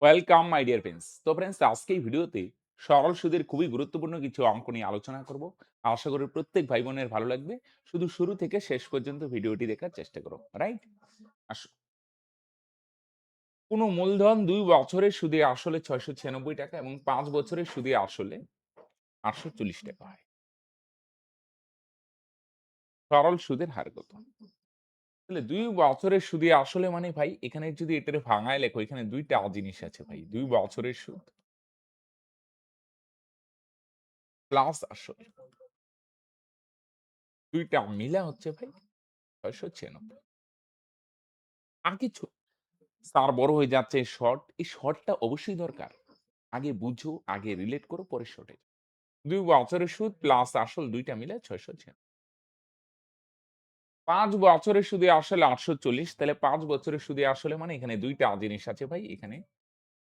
Welcome my dear friends. তো friends, আজকে এই ভিডিওতে সরল সুদের খুবই গুরুত্বপূর্ণ কিছু অঙ্ক নিয়ে আলোচনা করব। আশা করি প্রত্যেক ভাই বোনের ভালো লাগবে। শুধু শুরু থেকে শেষ পর্যন্ত ভিডিওটি দেখার চেষ্টা করো, রাইট? আসো, কোনো মূলধন ২ বছরের সুদে আসলে ৬৯৬ টাকা এবং ৫ বছরের সুদে আসলে ৮৪০ টাকা হয়। সরল সুদের হার কত? তাহলে ২ বছরের সুদে আসলে মানে ভাই, এখানে যদি এটারে ভাঙায় লেখো, এখানে দুইটা জিনিস আছে ভাই। ২ বছরের সুদ প্লাস আসল, দুইটা মিলা হচ্ছে ভাই ৬৯৬। আর কিছু স্যার বড় হয়ে যাচ্ছে শর্ট, এই শর্টটা অবশ্যই দরকার। আগে বুঝো, আগে রিলেট করো, পরে শর্টে। ২ বছরের সুদ প্লাস আসল দুইটা মিলে ৬০০। ৫ বছরের সুদে আসলে ৮৪০, তাহলে ৫ বছরের সুদে আসলে মানে এখানে দুইটা জিনিস আছে ভাই। এখানে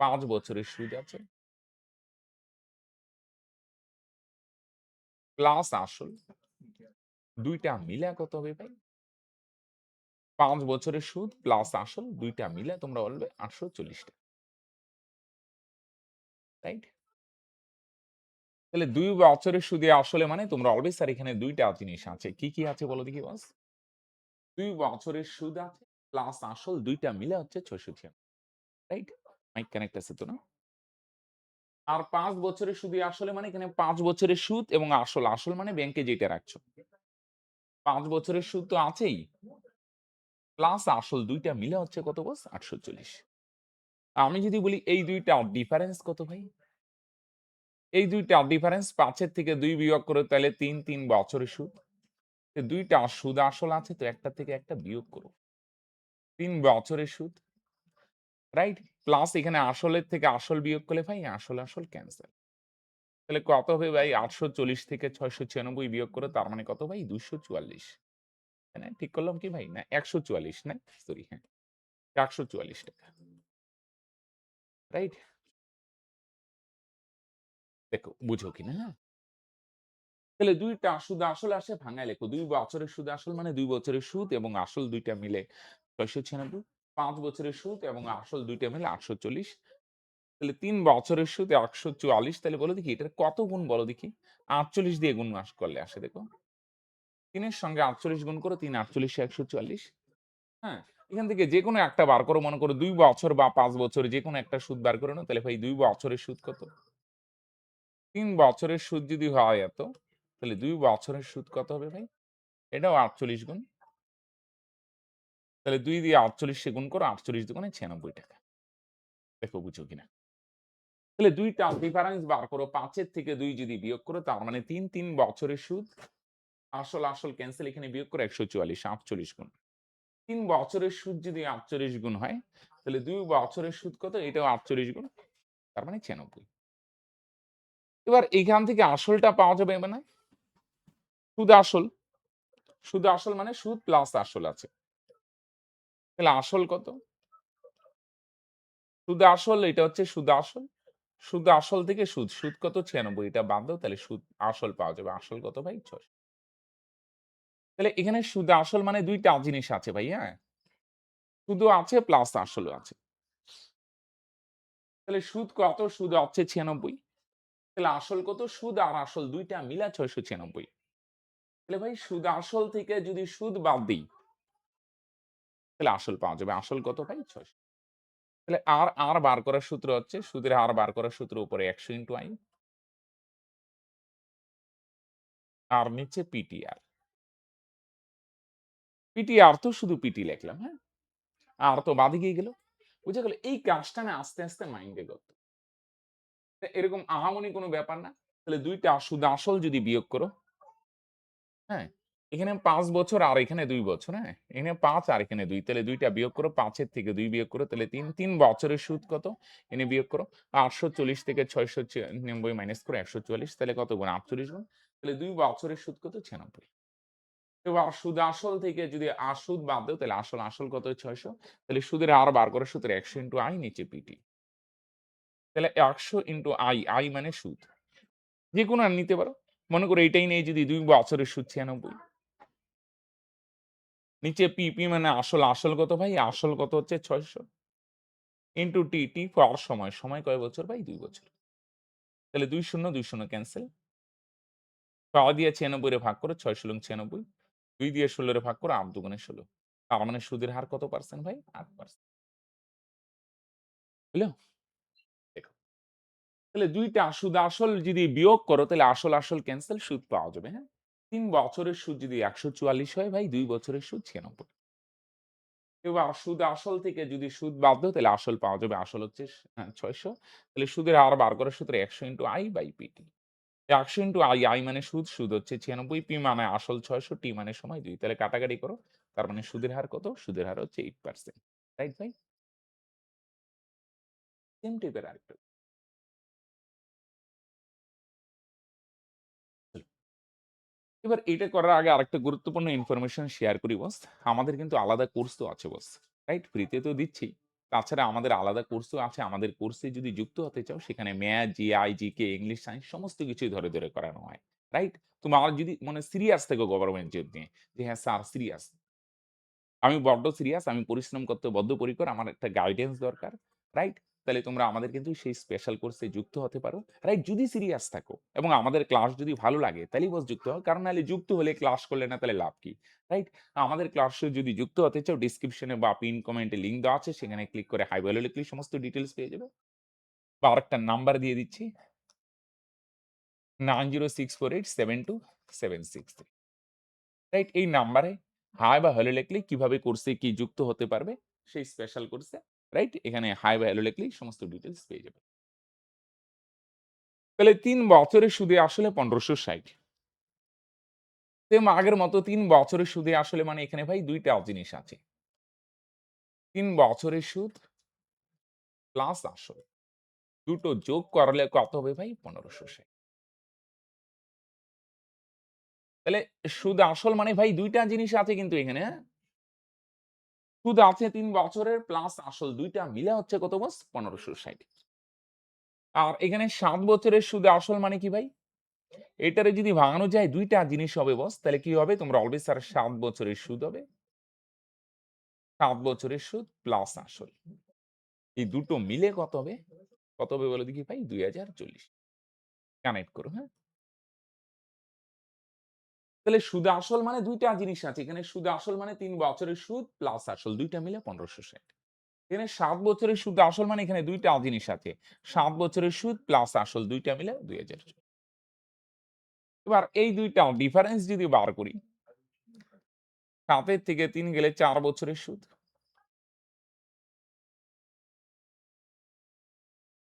৫ বছরের সুদ আছে প্লাস আসল, দুইটা মিলে কত হবে ভাই? ৫ বছরের সুদ প্লাস আসল দুইটা মিলে তোমরা বলবে ৮৪০ টাকা, রাইট? তাহলে ২ বছরের সুদে আসলে মানে তোমরা অলওয়েজ, স্যার এখানে দুইটা জিনিস আছে। কি, কি আছে বলো দেখি বস? ২ বছরের সুদ আছে প্লাস আসল দুইটা মিলে হচ্ছে ৬০০, রাইট? মাইক কানেক্ট আছে তো না? আর ৫ বছরের সুদে আসলে মানে এখানে ৫ বছরের সুদ এবং আসল, আসল মানে ব্যাংকে যেটা রাখছো। ৫ বছরের সুদ তো আছেই, প্লাস আসল দুইটা মিলে হচ্ছে কত বস? ৮৪০। আমি যদি বলি এই দুইটার ডিফারেন্স কত ভাই? এই দুইটার ডিফারেন্স ৫ এর থেকে ২ বিয়োগ করো তাহলে ৩, ৩ বছরের সুদ। দুইটা সুদ আসল আছে তো একটা থেকে একটা বিয়োগ করো। ৩ বছরের সুদ, রাইট? প্লাস এখানে আসলের থেকে আসল বিয়োগ করলে ভাই আসল, আসল ক্যানসেল। তাহলে কত হবে ভাই? ৮৪০ থেকে ৬৯৬ বিয়োগ করো, তার মানে কত ভাই? ২৪৪। তাই না? ঠিক করলাম কি ভাই? না ১৪৪ না? সরি, হ্যাঁ, ৳১৪৪। রাইট? দেখো বুঝো কিনা, হ্যাঁ? তাহলে ২ টা সুদ আসল আসে ভাঙায় লেখো। ২ বছরের সুদ আসল মানে ২ বছরের সুদ এবং আসল ২ টা মিলে ৬৯৬। ৫ বছরের সুদ এবং আসল ২ টা মিলে ৮৪০। তাহলে ৩ বছরের সুদ ১৪৪। তাহলে বলো দেখি এটার কত গুণ বলো দেখি? ৪৮ দিয়ে গুণ করলে আসে দেখো। ৩ এর সঙ্গে ৪৮ গুণ করো, ৩ ৪৮ ১৪৪। হ্যাঁ? এখান থেকে যেকোনো একটা বার করো। মনে করো ২ বছর বা ৫ বছর যেকোনো একটা সুদ বার করে নাও। তাহলে ভাই ২ বছরের সুদ কত? ৩ বছরের সুদ যদি হয় এত, তাহলে ২ বছরের সুদ কত হবে ভাই? এটাও ৪৮ গুণ। তাহলে ২ দিয়ে ৪৮ কে গুণ করো, ৪৮ দুগুণে ৯৬ টাকা। দেখো বুঝো কিনা? তাহলে ২ টা ডিফারেন্স বার করো। ৫ এর থেকে ২ যদি বিয়োগ করো, তার মানে ৩, ৩ বছরের সুদ, আসল, আসল ক্যানসেল, এখানে বিয়োগ করো ১৪৪, ৪৮ গুণ। ৩ বছরের সুদ যদি ৪৮ গুণ হয়, তাহলে ২ বছরের সুদ কত? এটাও ৪৮ গুণ। তার মানে ৯৬। এবার এখান থেকে আসলটা পাওয়া যাবে মানে সুদ আসল। সুদ আসল মানে সুদ প্লাস আসল আছে। তাহলে আসল কত? সুদ আসল এটা হচ্ছে সুদ আসল। সুদ আসল থেকে সুদ। সুদ কত? ৯৬। এটা বাদ দাও, তাহলে সুদ আসল পাওয়া যাবে। আসল কত ভাই? ৬০০। তাহলে এখানে সুদ আসল মানে ২ টা জিনিস আছে ভাই, হ্যাঁ? সুদও আছে প্লাস আসলও আছে। তাহলে সুদ কত? সুদ হচ্ছে ৯৬। তাহলে আসল কত? সুদ আর আসল ২ টা মিলা ৬৯৬। তাহলে ভাই সুদ আসল থেকে যদি সুদ বাদ দেই, তাহলে আসল পাওয়া যাবে। আসল কত ভাই? ৬০০। তাহলে আর বার করার সূত্র হচ্ছে, সুদের হার বার করার সূত্র উপরে ১০০ ইনটু আই, আর নিচে পিটিআর। পিটিআর তো শুধু পিটি লিখলাম, হ্যাঁ? আর তো বাদিকেই গেল। বুঝা গেল? এই কাজটা না আস্তে, আস্তে মাইন্ডে করতে। এরকম আহামরি কোনো ব্যাপার না। তাহলে ২ টা সুদ আসল যদি বিয়োগ করো, হ্যাঁ? এখানে ৫ বছর আর এখানে ২ বছর, হ্যাঁ? এখানে ৫ আর এখানে ২। তাহলে ২ টা বিয়োগ করো। ৫ এর থেকে ২ বিয়োগ করো, তাহলে ৩। ৩ বছরের সুদ কত? এনে বিয়োগ করো। ৮৪০ থেকে ৬৯৬ মাইনাস করো ১৪৪। তাহলে কত গুণ? ৪৮ গুণ। তাহলে ২ বছরের সুদ কত? ৯৬। এবার সুদ আসল থেকে যদি সুদ বাদ দাও, তাহলে আসল, আসল কত? ৬০০। তাহলে সুদের হার বার করার সূত্র ১০০ ইনটু আই, নিচে পিটি। তাহলে ১০০ ইনটু আই, আই মানে সুদ। যেকোনো আর নিতে পারো। মনে করো এইটাই নেই যদি ২ বছরের সুদ ৯৬। নিচে পি, পি মানে আসল, আসল কত ভাই? আসল কত হচ্ছে ৬০০। ইনটু টি, টি ফর সময়, সময় কয় বছর ভাই? ২ বছর। তাহলে ২ শূন্য, ২ শূন্য ক্যানসেল। ৬ দিয়ে ৯৬ রে ভাগ করো, ৬ ষোলং ৯৬। ২ দিয়ে ১৬ রে ভাগ করো, ৮ দুগুণে ১৬। তার মানে সুদের হার কত পার্সেন্ট ভাই? ৮%। বুঝলে? দেখো। তাহলে ২ টা সুদ আসল যদি বিয়োগ করো তাহলে আসল, আসল ক্যানসেল, সুদ পাওয়া যাবে, হ্যাঁ? ৩ বছরের সুদ যদি ১৪৪ হয় ভাই, ২ বছরের সুদ ৯৬। এবার সুদ আসল থেকে যদি সুদ বাদ দাও তাহলে আসল পাওয়া যাবে। আসল হচ্ছে ৬০০। তাহলে সুদের হার বার করার সূত্র ১০০ I বাই পিটি। ১০০ I মানে সুদ, সুদ হচ্ছে ৯৬, পি মানে আসল ৬০০, টি মানে সময় ২। তাহলে কাটাকাটি করো। তার মানে সুদের হার কত? সুদের হার হচ্ছে 8%। রাইট ভাই? সেম টাইপের আরেকটা। এবার এটা করার আগে আরেকটা গুরুত্বপূর্ণ ইনফরমেশন শেয়ার করি বস। আমাদের কিন্তু আলাদা কোর্সও আছে বস। রাইট? ফ্রিতে তো দিচ্ছি। তাছাড়া আমাদের আলাদা কোর্সও আছে। আমাদের কোর্সে যদি যুক্ত হতে চাও সেখানে math, GI, GK, English, science সমস্ত কিছুই ধরে, ধরে করানো হয়। রাইট? তোমার যদি মনে সিরিয়াস থেকো গভর্নমেন্ট জব নিয়ে যে হ্যাঁ স্যার সিরিয়াস। আমি বড্ড সিরিয়াস, আমি পরিশ্রম করতে বদ্ধপরিকর, আমার একটা গাইডেন্স দরকার। রাইট? তাহলে তোমরা আমাদের কিন্তু সেই স্পেশাল কোর্সে যুক্ত হতে পারো। রাইট? যদি সিরিয়াস থাকো এবং আমাদের ক্লাস যদি ভালো লাগে তাইলেই বস যুক্ত হও। কারণ নাহলে যুক্ত হলে ক্লাস করলে না তাহলে লাভ কি? রাইট? আমাদের ক্লাসে যদি যুক্ত হতে চাও ডেসক্রিপশনে বা পিন কমেন্টে লিংক দেওয়া আছে সেখানে ক্লিক করে হাই ভ্যালু লিখলেই সমস্ত ডিটেইলস পেয়ে যাবে। বা আরেকটা নাম্বার দিয়ে দিচ্ছি 9064872763। রাইট? এই নাম্বারে হাই বা হ্যালো লিখলেই কিভাবে কোর্সে কি যুক্ত হতে পারবে সেই স্পেশাল কোর্সে। রাইট? এখানে হাই বা হ্যালো লিখলেই সমস্ত ডিটেইলস পেয়ে যাবে। তাহলে ৩ বছরের সুদে আসলে ১৫৬০। সেম আগের মতো ৩ বছরের সুদে আসলে মানে এখানে ভাই ২ টা জিনিস আছে। ৩ বছরের সুদ প্লাস আসল। দুটো যোগ করলে কত হবে ভাই? ১৫৬০। তাহলে সুদ আসল মানে ভাই ২ টা জিনিস আছে কিন্তু এখানে, হ্যাঁ? সুদ আছে ৩ বছরের প্লাস আসল ২ টা মিলে হচ্ছে কত বস? ১৫৬০। আর এখানে ৭ বছরের সুদে আসল মানে কি ভাই? এটারে যদি ভাঙানো যায় ২ টা জিনিস হবে বস। তাহলে কি হবে? তোমরা অলওয়েজ স্যার ৭ বছরের সুদ হবে। ৭ বছরের সুদ প্লাস আসল। এই দুটো মিলে কত হবে? কত হবে বলো দেখি ভাই? ২০৪০। কানেক্ট করো, হ্যাঁ? তাহলে সুদ আসল মানে ২ টা জিনিস আছে। এখানে সুদ আসল মানে ৩ বছরের সুদ প্লাস আসল ২ টা মিলে ১৫৬০। এখানে ৭ বছরের সুদ আসল মানে এখানে ২ টা জিনিস আছে। ৭ বছরের সুদ প্লাস আসল ২ টা মিলে ২০৪০। এবার এই ২ টা ডিফারেন্স যদি বার করি ৭ এর থেকে ৩ গেলে ৪ বছরের সুদ।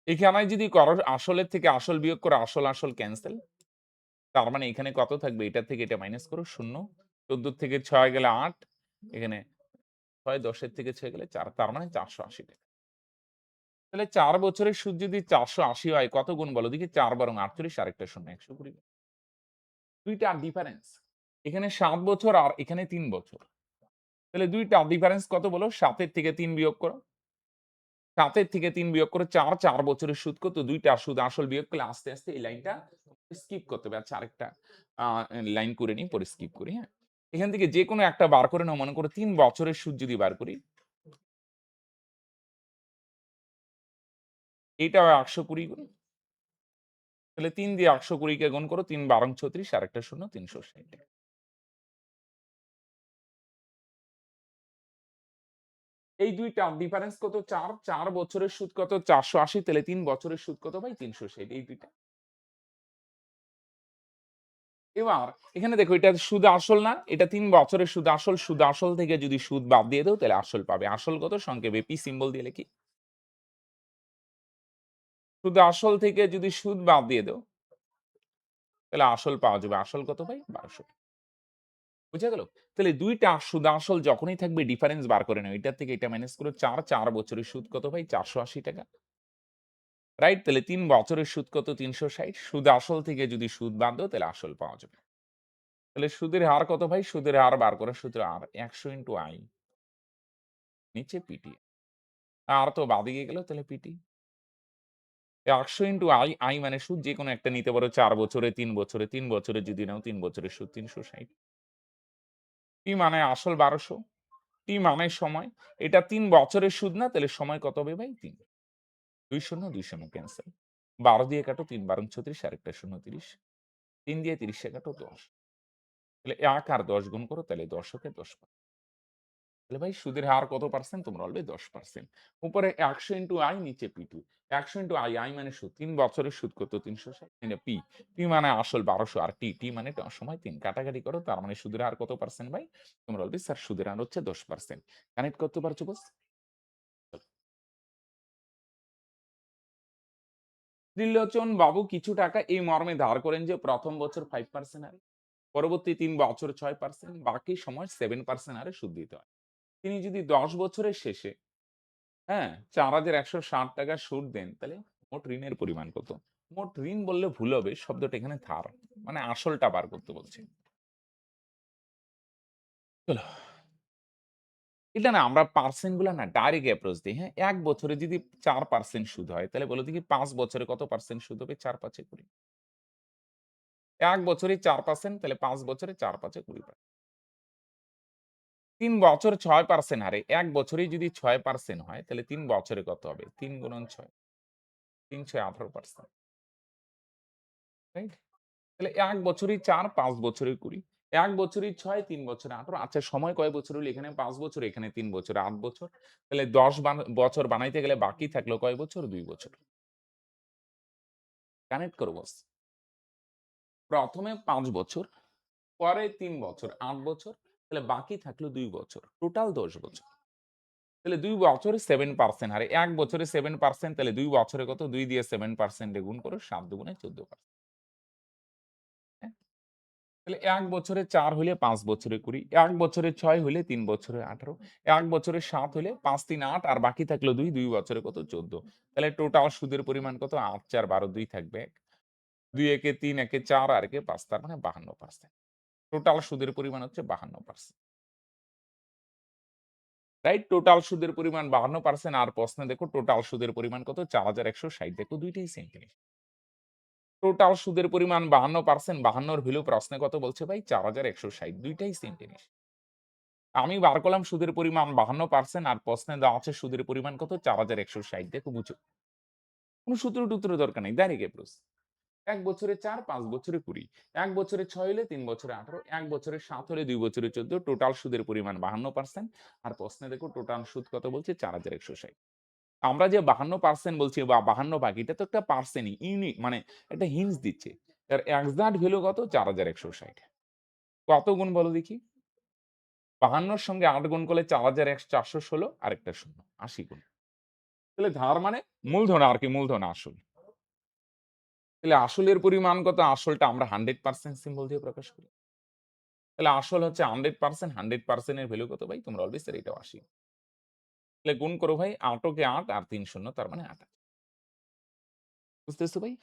এখানে যদি করো আসলের থেকে আসল বিয়োগ করো আসল, আসল ক্যানসেল। তার মানে এখানে কত থাকবে? এটা থেকে এটা মাইনাস করো ০। ১৪ থেকে ৬ গেলে ৮। এখানে ৬ ১০ এর থেকে ৬ গেলে ৪। তার মানে ৳৪৮০। তাহলে ৪ বছরের সুদ যদি ৪৮০ হয় কত গুণ বলো দেখি? ৪ বরং ৪৮ আরেকটা ০ ১২০। ২ টা ডিফারেন্স। এখানে ৭ বছর আর এখানে ৩ বছর। তাহলে ২ টা ডিফারেন্স কত বলো? ৭ এর থেকে ৩ বিয়োগ করো। ৭ এর থেকে ৩ বিয়োগ করে ৪, ৪ বছরের সুদ কত? ২ টা সুদ আসল বিয়োগ করলে আস্তে, আস্তে এই লাইনটা স্কিপ করতে হবে। আচ্ছা আরেকটা আ লাইন করে নিই, পরে স্কিপ করি, হ্যাঁ? এখান থেকে যেকোনো একটা বার করে নাও। মনে করো ৩ বছরের সুদ যদি বার করি, এটাও ১২০ গুণ। তাহলে ৩ দিয়ে ১২০ কে গুণ করো। ৩ বারং ৩৬ আরেকটা ০ ৩৬০। এই ২ টা ডিফারেন্স কত? ৪, ৪ বছরের সুদ কত? ৪৮০ তাহলে ৩ বছরের সুদ কত ভাই? ৩৬০ এই ২ টা। এবার এখানে দেখো এটা সুদ আসল না? এটা ৩ বছরের সুদ আসল। সুদ আসল থেকে যদি সুদ বাদ দিয়ে দাও তাহলে আসল পাবে। আসল কত? সংক্ষেপে পি সিম্বল দিয়ে লিখি। সুদ আসল থেকে যদি সুদ বাদ দিয়ে দাও তাহলে আসল পাওয়া যাবে। আসল কত ভাই? ১২০০। বুঝা গেল? তাহলে ২ টা সুদ আসল যখনই থাকবে ডিফারেন্স বার করে নাও। এটার থেকে এটা মাইনাস করো ৪, ৪ বছরের সুদ কত ভাই? ৳৪৮০। রাইট? তাহলে ৩ বছরের সুদ কত? ৩৬০। সুদ আসল থেকে যদি সুদ বাদ দাও তাহলে আসল পাওয়া যাবে। তাহলে সুদের হার কত ভাই? সুদের হার বার করার সূত্র আর ১০০ I নিচে পিটি। আর তো বাদিকে গেল তাহলে পিটি। ১০০ I, I মানে সুদ যেকোনো একটা নিতে পারো ৪ বছরে, ৩ বছরে, ৩ বছরে যদি নাও ৩ বছরের সুদ ৩৬০। পি মানে আসল ১২০০। টি মানে সময়। এটা ৩ বছরের সুদ না তাহলে সময় কত হবে ভাই? ৩। ২ শূন্য, ২ শূন্য ক্যানসেল। ১২ দিয়ে কাটো ৩ বারং ৩৬ আরেকটা শূন্য ৩০। ৩ দিয়ে ৩০ এ কাটো ১০। তাহলে ১ আর ১০ গুণ করো তাহলে দশকে ১০ তাহলে ভাই সুদের হার কত পার্সেন্ট? তোমরা বলবে 10%। উপরে ১০০ ইনটু আই নিচে P2 ১০০ ইনটু আই, আই মানে সুদ। ৩ বছরের সুদ কত? ৩৬০ মানে পি। পি মানে আসল ১২০০ আর টি মানে সময় ৩ কাটাকাটি করো তার মানে সুদের হার কত পার্সেন্ট ভাই? তোমরা বলবে স্যার সুদের হার হচ্ছে 10%। কানেক্ট করতে পারছো বস? ত্রিলোচন বাবু কিছু টাকা এই মর্মে ধার করেন যে প্রথম বছর 5% হারে, পরবর্তী ৩ বছর ৬%, বাকি সময় 7% হারে সুদ দিতে হয়। তিনি যদি ১০ বছরের শেষে হ্যাঁ, ৳৪,১৬০ সুদ দেন, তাহলে মোট ঋণের পরিমাণ কত? মোট ঋণ বললে ভুল হবে, শব্দটা এখানে ধার। মানে আসলটা বার করতে বলছে। চলো। এটা না আমরা পার্সেন্ট গুলা না ডাইরেক্ট অ্যাপ্রোচ দেই, হ্যাঁ? ১ বছরে যদি ৪% সুদ হয়, তাহলে বলো দেখি ৫ বছরে কত পার্সেন্ট সুদ হবে? ৪ ৫ এ ২০। ১ বছরেই ৪% তাহলে ৫ বছরে ৪ ৫ এ ২০ ৩ বছর ৬% হারে ১ বছরেই যদি ৬% হয়, তাহলে ৩ বছরে কত হবে? ৩ গুণন ৬, ৩ ৬ 18%, রাইট? তাহলে ১ বছরেই ৪, ৫ বছরে ২০। ১ বছরেই ৬, ৩ বছরে ১৮। আচ্ছা সময় কয় বছর হইল? এখানে ৫ বছর, এখানে ৩ বছর, ৮ বছর। তাহলে ১০ বছর বানাইতে গেলে বাকি থাকলো কয় বছর? ২ বছর। কানেক্ট করো বস। প্রথমে ৫ বছর, পরে ৩ বছর, ৮ বছর। তাহলে বাকি থাকলো ২ বছর। টোটাল ১০ বছর। তাহলে ২ বছরে 7% হারে ১ বছরে 7% তাহলে ২ বছরে কত? ২ দিয়ে 7% এ গুণ করো ৭ দুগুণে 14%। হ্যাঁ? তাহলে ১ বছরে ৪ হইলে ৫ বছরে ২০, ১ বছরে ৬ হইলে ৩ বছরে ১৮, ১ বছরে ৭ হইলে ৫ ৩ ৮ আর বাকি থাকলো ২, ২ বছরে কত? ১৪। তাহলে টোটাল সুদের পরিমাণ কত? ৮ ৪ ১২ ২ থাকবে ১, ২ একে ৩ একে ৪ আর একে ৫ তার মানে ৫২%। টোটাল সুদের পরিমাণ হচ্ছে ৫২%। রাইট? টোটাল সুদের পরিমাণ ৫২% আর প্রশ্নে দেখো টোটাল সুদের পরিমাণ কত? ৪,১৬০ দেখো ২ টাই সেম জিনিস। টোটাল সুদের পরিমাণ ৫২%, ৫২ র ভ্যালু প্রশ্নে কত বলছে ভাই? ৪,১৬০ ২ টাই সেম জিনিস। আমি বার করলাম সুদের পরিমাণ ৫২% আর প্রশ্নে দেওয়া আছে সুদের পরিমাণ কত? ৪,১৬০ দেখো বুঝো। কোন সূত্র-টুত্র দরকার নেই। Direct approach. ১ বছরে ৪, ৫ বছরে ২০। ১ বছরে ৬ হলে ৩ বছরে ১৮, ১ বছরে ৭ হলে ২ বছরে ১৪, টোটাল সুদের পরিমাণ ৫২% আর প্রশ্নে দেখো টোটাল সুদ কত বলছে? ৪,১৬০। আমরা যে ৫২% বলছি বা ৫২ ভাগ এটা তো একটা পার্সেন্টই ইউনিক মানে একটা হিন্টস দিচ্ছে। এর এক্সাক্ট ভ্যালু কত? ৪,১৬০। কত গুণ বলো দেখি? ৫২ র সঙ্গে ৮ গুণ করলে ৪,৪১৬ আরেকটা শূন্য ৮০ গুণ। তাহলে ধার মানে মূলধন আরকি মূলধন আসল। তাহলে আসলের পরিমাণ কত? আসলটা আমরা 100% সিম্বল দিয়ে প্রকাশ করি। তাহলে আসল হচ্ছে 100%, 100% এর ভ্যালু কত ভাই? তোমরা অলওয়েজ স্যার এটাও ৮০। তাহলে গুণ করো ভাই ৮ কে ৮ আর ৩ শূন্য তার মানে ২৮। বুঝতেছো ভাই?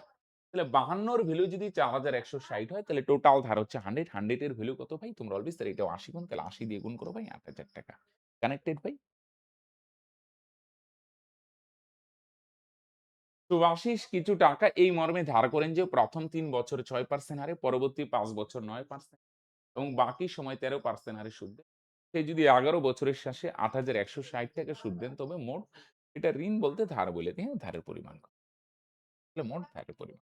তাহলে ৫২ এর ভ্যালু যদি ৪,১৬০ হয় তাহলে টোটাল ধার হচ্ছে 100, 100 এর ভ্যালু কত ভাই? তোমরা অলওয়েজ স্যার এটাও ৮০ গুণ তাহলে ৮০ দিয়ে গুণ করো ভাই ৳৮,০০০। কানেক্টেড ভাই? সুভাষিস কিছু টাকা এই মর্মে ধার করেন যে প্রথম ৩ বছর ৬% হারে, পরবর্তী ৫ বছর ৯% এবং বাকি সময় 13% হারে সুদ দেন। সে যদি ১১ বছরের শেষে ৳৮,১৬০ সুদ দেন তবে মোট এটা ঋণ বলতে ধার বলে দিই, হ্যাঁ? ধারের পরিমাণ কত? তাহলে মোট ধারের পরিমাণ।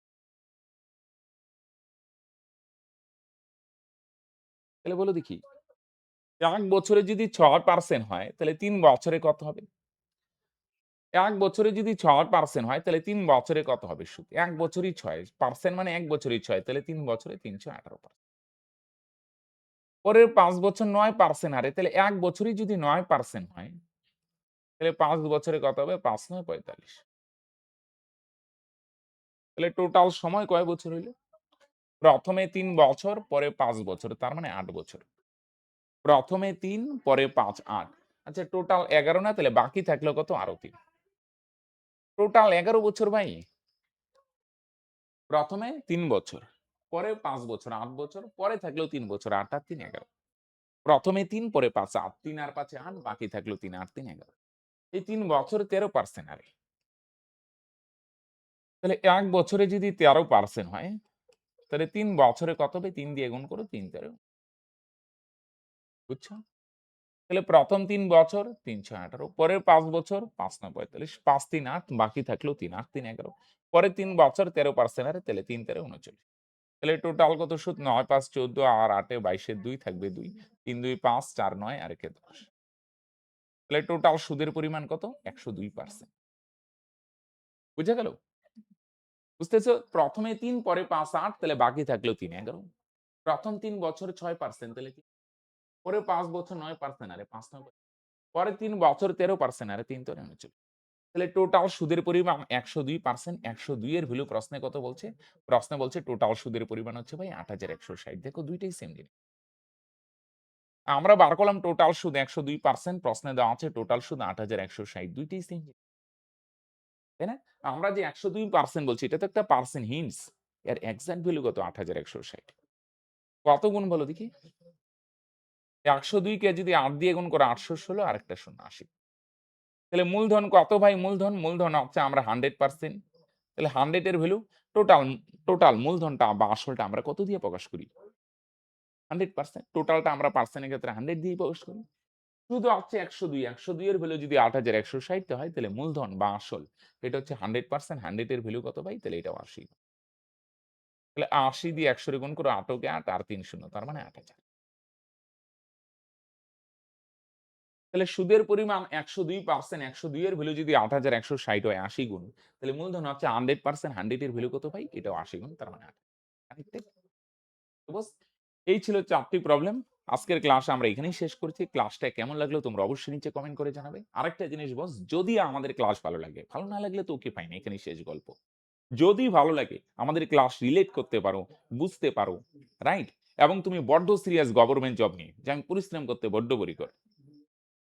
তাহলে বলো দেখি ১ বছরে যদি ৬% হয় তাহলে ৩ বছরে কত হবে? ১ বছরে যদি ৬% হয় তাহলে ৩ বছরে কত হবে সুদ? ১ বছরেই ৬ পার্সেন্ট মানে ১ বছরেই ৬ তাহলে ৩ বছরে ৩১৮%। পরের ৫ বছর ৯% হারে তাহলে ১ বছরেই যদি ৯% হয় তাহলে ৫ বছরে কত হবে? ৫ ৯ ৪৫। তাহলে টোটাল সময় কয় বছর হইল? প্রথমে ৩ বছর, পরে ৫ বছর তার মানে ৮ বছর। প্রথমে ৩ পরে ৫ ৮। আচ্ছা টোটাল ১১ না তাহলে বাকি থাকলো কত? আরো ৩। টোটাল ১১ বছর ভাই। প্রথমে ৩ বছর, পরে ৫ বছর, ৮ বছর, পরে থাকলো ৩ বছর, ৮ আর ৩ ১১। প্রথমে ৩ পরে ৫ ৮, ৩ আর ৫ এ ৮ বাকি থাকলো ৩ ৮ ৩ ১১। এই ৩ বছরে 13% হারে। তাহলে ১ বছরে যদি 13% হয়, তাহলে ৩ বছরে কত হবে? ৩ দিয়ে গুণ করো ৩ ১৩ বুঝছো? তাহলে প্রথম ৩ বছর ৩১৮, পরের ৫ বছর ৫ ৯ ৪৫, ৫ ৩ ৮, বাকি থাকলো ৩ ৮ ৩ ১১, পরের ৩ বছর 13% হারে তাহলে ৩ ১৩ ৩৯। তাহলে টোটাল কত সুদ? ৯ ৫ ১৪ আর ৮ এ ২২ এর ২ থাকবে ২, ৩ ২ ৫, ৪ ৯ আর ১ এ ১০। তাহলে টোটাল সুদের পরিমাণ কত? ১০২%। বুঝা গেল? বুঝতেছো? প্রথমে ৩ পরে ৫ ৮ তাহলে বাকি থাকলো ৩ ১১। প্রথম ৩ বছর ৬% তাহলে কি? পরে ৫ বছর ৯% আরে ৫ ৯ পরে ৩ বছর 13% আরে ৩ ৩ ৩৯। তাহলে টোটাল সুদের পরিমাণ ১০২%। ১০২ এর ভ্যালু প্রশ্নে কত বলছে? প্রশ্নে বলছে টোটাল সুদের পরিমাণ হচ্ছে ভাই ৮১৬০। দেখো ২ টাই সেম জিনিস। আমরা বার করলাম টোটাল সুদ ১০২%, প্রশ্নে দেওয়া আছে টোটাল সুদ ৮১৬০, ২ টাই সেম জিনিস। তাই না? আমরা যে ১০২% বলছি এটা তো একটা পার্সেন্ট হিন্টস। এর এক্সাক্ট ভ্যালু কত? ৮১৬০। কত গুণ বলো দেখি? ১০২ কে যদি ৮ দিয়ে গুণ করো ৮১৬, আরেকটা শূন্য ৮০। তাহলে মূলধন কত ভাই মূলধন? মূলধন হচ্ছে আমরা 100%। তাহলে 100 এর ভ্যালু টোটাল টোটাল মূলধনটা বা আসলটা আমরা কত দিয়ে প্রকাশ করি? 100%। টোটালটা আমরা পার্সেন্টের ক্ষেত্রে 100 দিয়েই প্রকাশ করি। শুধু হচ্ছে ১০২। ১০২ এর ভ্যালু যদি ৮১৬০ টা হয় তাহলে মূলধন বা আসল এটা হচ্ছে 100%। 100 এর ভ্যালু কত ভাই? তাহলে এটাও ৮০। তাহলে ৮০ দিয়ে ১০০ রে গুণ করো ৮ কে ৮ আর ৩ শূন্য তার মানে ৮০০০। তাহলে সুদের পরিমাণ ১০২%। ১০২ এর ভ্যালু যদি ৮১৬০ হয় ৮০ গুণ। তাহলে মূলধন হচ্ছে 100%। 100 এর ভ্যালু কত ভাই? এটাও ৮০ গুণ তার মানে ৮০। বস এই ছিল ৪ টি প্রবলেম। আজকের ক্লাস আমরা এখানেই শেষ করছি। ক্লাসটা কেমন লাগলো তোমরা অবশ্যই নিচে কমেন্ট করে জানাবে। আরেকটা জিনিস বস যদি আমাদের ক্লাস ভালো লাগে, ভালো না লাগলে তো ওকে ফাইন এখানেই শেষ গল্প। যদি ভালো লাগে আমাদের ক্লাস রিলেট করতে পারো, বুঝতে পারো, রাইট? এবং তুমি বড্ড সিরিয়াস গভর্নমেন্ট জব নিয়ে যে আমি পরিশ্রম করতে বড্ড পরিকর।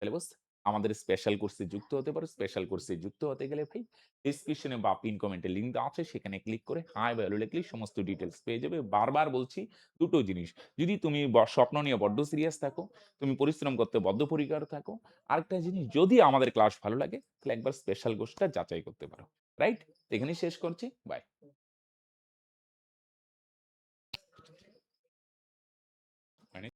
তাহলে বস আমাদের স্পেশাল কোর্সে যুক্ত হতে পারো। স্পেশাল কোর্সে যুক্ত হতে গেলে ভাই ডেসক্রিপশনে বা পিন কমেন্টে লিংক দেওয়া আছে সেখানে ক্লিক করে হাই ভ্যালু লিখলেই সমস্ত ডিটেইলস পেয়ে যাবে। বারবার বলছি দুটো জিনিস। যদি তুমি স্বপ্ন নিয়ে বড্ড সিরিয়াস থাকো, তুমি পরিশ্রম করতে বদ্ধপরিকর থাকো। আরেকটা জিনিস যদি আমাদের ক্লাস ভালো লাগে তাহলে একবার স্পেশাল কোর্সটা যাচাই করতে পারো। রাইট? এখানেই শেষ করছি। বাই।